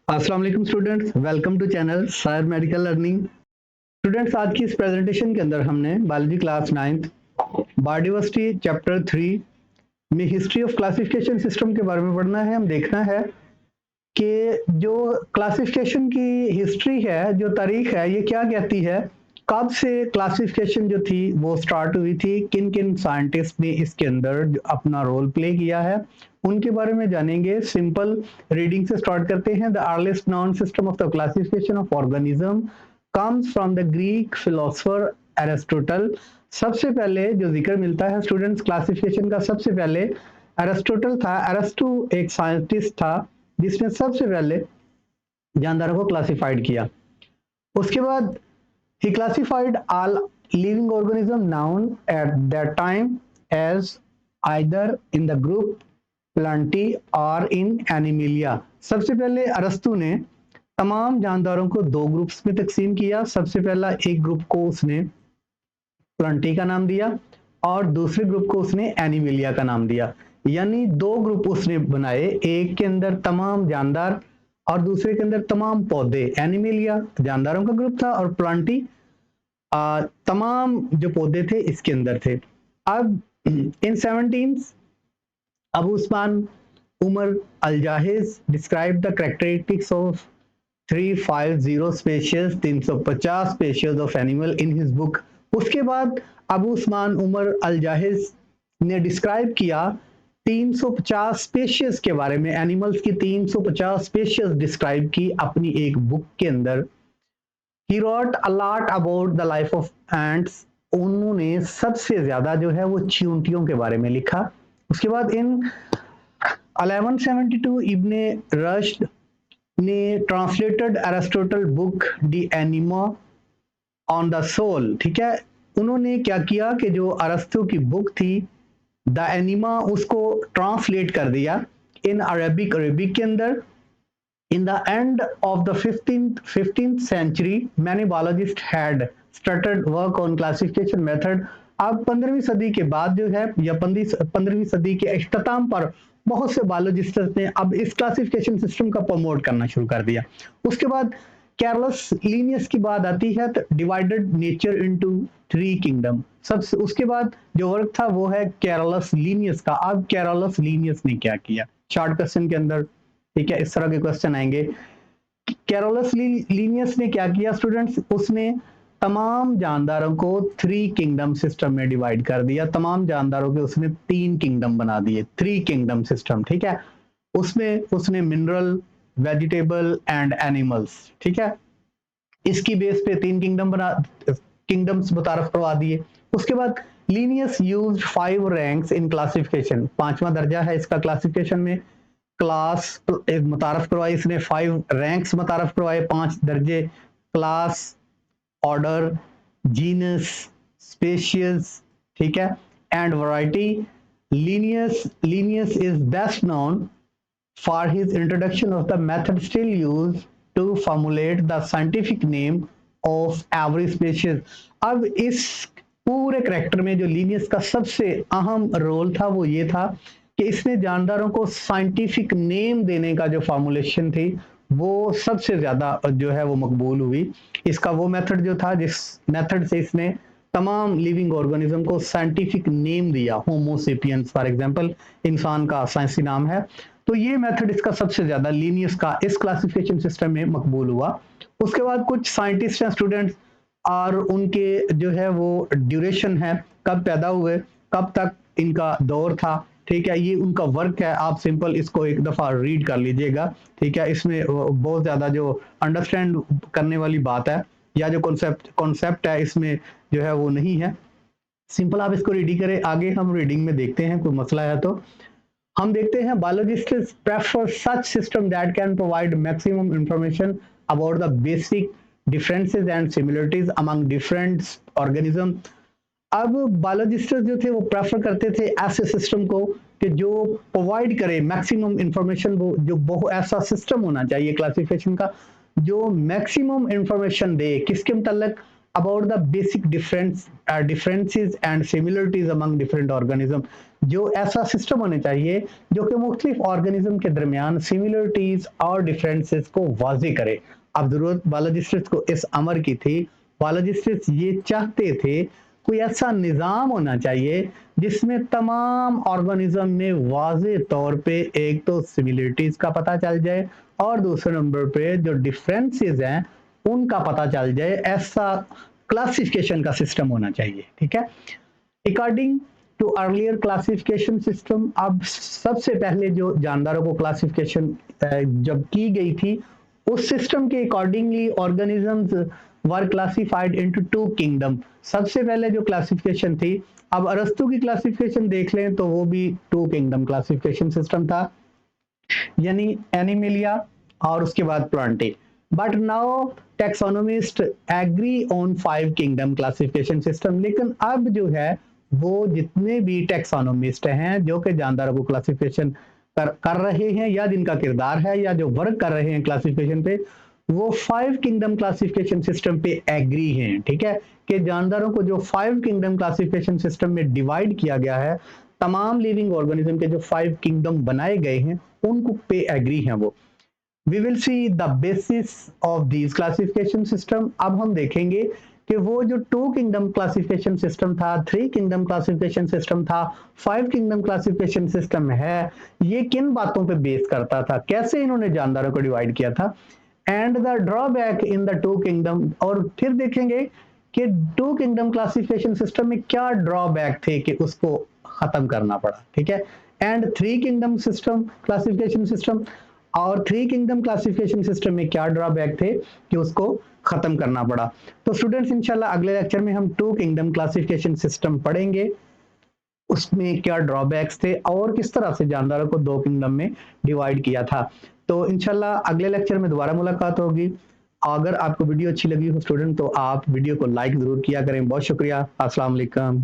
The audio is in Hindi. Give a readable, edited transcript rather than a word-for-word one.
अस्सलाम वालेकुम students, welcome to channel sir medical learning. Students, आज की इस प्रेजेंटेशन के अंदर हमने biology class 9th biodiversity chapter 3 में हिस्ट्री ऑफ क्लासिफिकेशन सिस्टम के बारे में पढ़ना है। हम देखना है कि जो क्लासिफिकेशन की हिस्ट्री है, जो तारीख है, ये क्या कहती है, कब से क्लासिफिकेशन जो थी वो स्टार्ट हुई थी, किन किन साइंटिस्ट ने इसके अंदर अपना रोल प्ले किया है, उनके बारे में जानेंगे। सिंपल रीडिंग से स्टार्ट करते हैं। The earliest non system of the classification of organism comes from the Greek philosopher Aristotle. सबसे पहले जो जिक्र मिलता है स्टूडेंट्स क्लासिफिकेशन का, सबसे पहले एरिस्टोटल था। एरिस्टो एक साइंटिस्ट था जिसने सबसे पहले जानदारों को क्लासिफाइड किया। उसके बाद he classified all living organism known at that time as either in the group Plantae or in Animalia। सबसे पहले अरस्तु ने तमाम जानदारों को दो ग्रुप्स में तकसीम किया। सबसे पहला एक ग्रुप को उसने प्लांटी का नाम दिया और दूसरे ग्रुप को उसने एनिमिलिया का नाम दिया। यानी दो ग्रुप उसने बनाए, एक के अंदर तमाम जानदार और दूसरे के अंदर तमाम पौधे। एनिमिलिया जानदारों का ग्रुप था और प्लांटी तमाम जो पौधे थे इसके अंदर थे। अब इन 17 Abu Usman Umar al Jahiz describe the characteristics of 350 species 350 species of animal in his book. उसके बाद अबू उस्मान उमर अल-जाहिज ने डिस्क्राइब किया 350 स्पीशीज के बारे में, एनिमल्स की 350 स्पीशीज डिस्क्राइब की अपनी एक बुक के अंदर। He wrote a lot about the life of ants। उन्होंने सबसे ज्यादा जो है वो चींटियों के बारे में लिखा। उसके बाद इन 1172 इब्ने रश्द ने translated Aristotle book De Anima on the soul. ठीक है, उन्होंने क्या किया कि जो अरस्तु की बुक थी द एनिमा, उसको ट्रांसलेट कर दिया इन अरबिक के अंदर। In the end of the 15th century, many biologists had started work on classification method। अब 15वीं सदी के बाद जो है, या 15वीं सदी के अख्ताम पर बहुत से बायोलॉजिस्ट ने अब इस क्लासिफिकेशन सिस्टम का प्रमोट करना शुरू कर दिया। उसके बाद कैरोलस लीनियस की बात आती है तो डिवाइडेड नेचर इनटू 3 किंगडम। सबसे उसके बाद जो वर्क था वो है कैरोलस लीनियस का। अब कैरोलस लीनियस ने क्या किया, शॉर्ट क्वेश्चन के अंदर, ठीक है, इस तरह के क्वेश्चन आएंगे। कैरोलस लीनियस ने क्या किया स्टूडेंट्स, उसने तमाम जानदारों को 3 किंगडम सिस्टम में डिवाइड कर दिया। तमाम जानदारों के उसने 3 किंगडम बना दिए, 3 किंगडम सिस्टम। ठीक है, उसमें उसने मिनरल, वेजिटेबल एंड एनिमल्स, ठीक है, इसकी बेस पे 3 किंगडम्स मुतारफ करवा दिए। उसके बाद Linnaeus used 5 ranks in classification. 5वां दर्जा है इसका क्लासिफिकेशन में। क्लास मुतारफ करवाई इसने, 5 रैंक्स मुतारफ करवाए, 5 दर्जे, क्लास, ऑर्डर, जीनस, स्पेशियस, ठीक है, and variety. Linnaeus is best known for his introduction of the method still used to formulate the scientific name of every species। अब इस पूरे करेक्टर में जो लीनियस का सबसे अहम रोल था वो ये था कि इसने जानदारों को साइंटिफिक नेम देने का जो फॉर्मुलेशन थी वो सबसे ज्यादा जो है वो मकबूल हुई। इसका वो मेथड जो था जिस मेथड से इसने तमाम लिविंग ऑर्गेनिज्म को साइंटिफिक नेम दिया। होमो सेपियंस फॉर एग्जांपल इंसान का साइंसी नाम है, तो ये मेथड इसका सबसे ज्यादा लीनियस का इस क्लासिफिकेशन सिस्टम में मकबूल हुआ। उसके बाद कुछ साइंटिस्ट हैं स्टूडेंट्स, और उनके जो है वो ड्यूरेशन है, कब पैदा हुए, कब तक इनका दौर था, ठीक है, ये उनका वर्क है। आप सिंपल इसको एक दफा रीड कर लीजिएगा, ठीक है, इसमें बहुत ज्यादा जो अंडरस्टैंड करने वाली बात है या जो कॉन्सेप्ट है इसमें जो है वो नहीं है। सिंपल आप इसको रीडिंग करें, आगे हम रीडिंग में देखते हैं, कोई मसला है तो हम देखते हैं। Biologists prefer such system that can provide maximum information about the basic differences and similarities among different organism. अब बायोलॉजिस्ट जो थे वो प्रेफर करते थे ऐसे सिस्टम को कि जो प्रोवाइड करे मैक्सिमम इंफॉर्मेशन। वो जो बहुत ऐसा सिस्टम होना चाहिए क्लासिफिकेशन का जो मैक्सिमम इंफॉर्मेशन दे किसके मतलब, about the basic differences and similarities among different organism. जो ऐसा सिस्टम होना चाहिए जो कि मुख्तलिफ ऑर्गेनिज्म के दरमियान सिमिलरिटीज और डिफरेंसेस को वाजे करे। अब जरूरत बायोलॉजिस्ट्स को इस अमर की थी, बायोलॉजिस्ट्स ये चाहते थे कोई ऐसा निज़ाम होना चाहिए जिसमें तमाम ऑर्गेनिज्म में वाजे तौर पे एक तो सिमिलरिटीज का पता चल जाए और दूसरे नंबर पे जो डिफरेंसेस हैं उनका पता चल जाए। ऐसा क्लासिफिकेशन का सिस्टम होना चाहिए, ठीक है। According to earlier classification system, अब सबसे पहले जो जानदारों को क्लासिफिकेशन जब की गई थी उस सिस्टम के अकॉर्डिंगली ऑर्गेनिजम्स वर क्लासिफाइड इनटू टू किंगडम। सबसे पहले जो क्लासिफिकेशन थी, अब अरस्तु की क्लासिफिकेशन देख लें तो वो भी टू किंगडम क्लासिफिकेशन सिस्टम था, यानी एनिमिलिया और उसके बाद Plantae. But now taxonomist agree on 5 kingdom classification system. लेकिन अब जो है वो जितने भी टैक्सोनोमिस्ट हैं जो कि जानदारों को क्लासिफिकेशन कर रहे हैं या जिनका किरदार है या जो वर्क कर रहे हैं क्लासिफिकेशन पे, वो 5 किंगडम क्लासिफिकेशन सिस्टम पे एग्री हैं, ठीक है। कि जानदारों को जो 5 किंगडम क्लासिफिकेशन सिस्टम में डिवाइड किया गया है, तमाम लिविंग ऑर्गेनिज्म के जो 5 किंगडम बनाए गए हैं उनको पे एग्री हैं वो। We will see the basis of these classification system. अब हम देखेंगे कि वो जो 2 किंगडम क्लासिफिकेशन सिस्टम था, 3 किंगडम क्लासिफिकेशन सिस्टम था, 5 किंगडम क्लासिफिकेशन सिस्टम है, ये किन बातों पे बेस करता था, कैसे इन्होंने जानदारों को डिवाइड किया था, and the drawback in the 2 kingdom. और फिर देखेंगे कि 2 किंगडम क्लासिफिकेशन सिस्टम में क्या ड्रॉबैक थे कि उसको खत्म करना पड़ा, ठीक है। And 3 kingdom system classification system, और 3 किंगडम क्लासिफिकेशन सिस्टम में क्या ड्रॉबैक थे कि उसको खत्म करना पड़ा। तो स्टूडेंट्स इंशाल्लाह अगले लेक्चर में हम 2 किंगडम क्लासिफिकेशन सिस्टम पढ़ेंगे, उसमें क्या ड्रॉबैक्स थे और किस तरह से जानदारों को 2 किंगडम में डिवाइड किया था। तो इंशाल्लाह अगले लेक्चर में दोबारा मुलाकात होगी। अगर आपको वीडियो अच्छी लगी हो स्टूडेंट तो आप वीडियो को लाइक जरूर किया करें। बहुत शुक्रिया। अस्सलाम वालेकुम।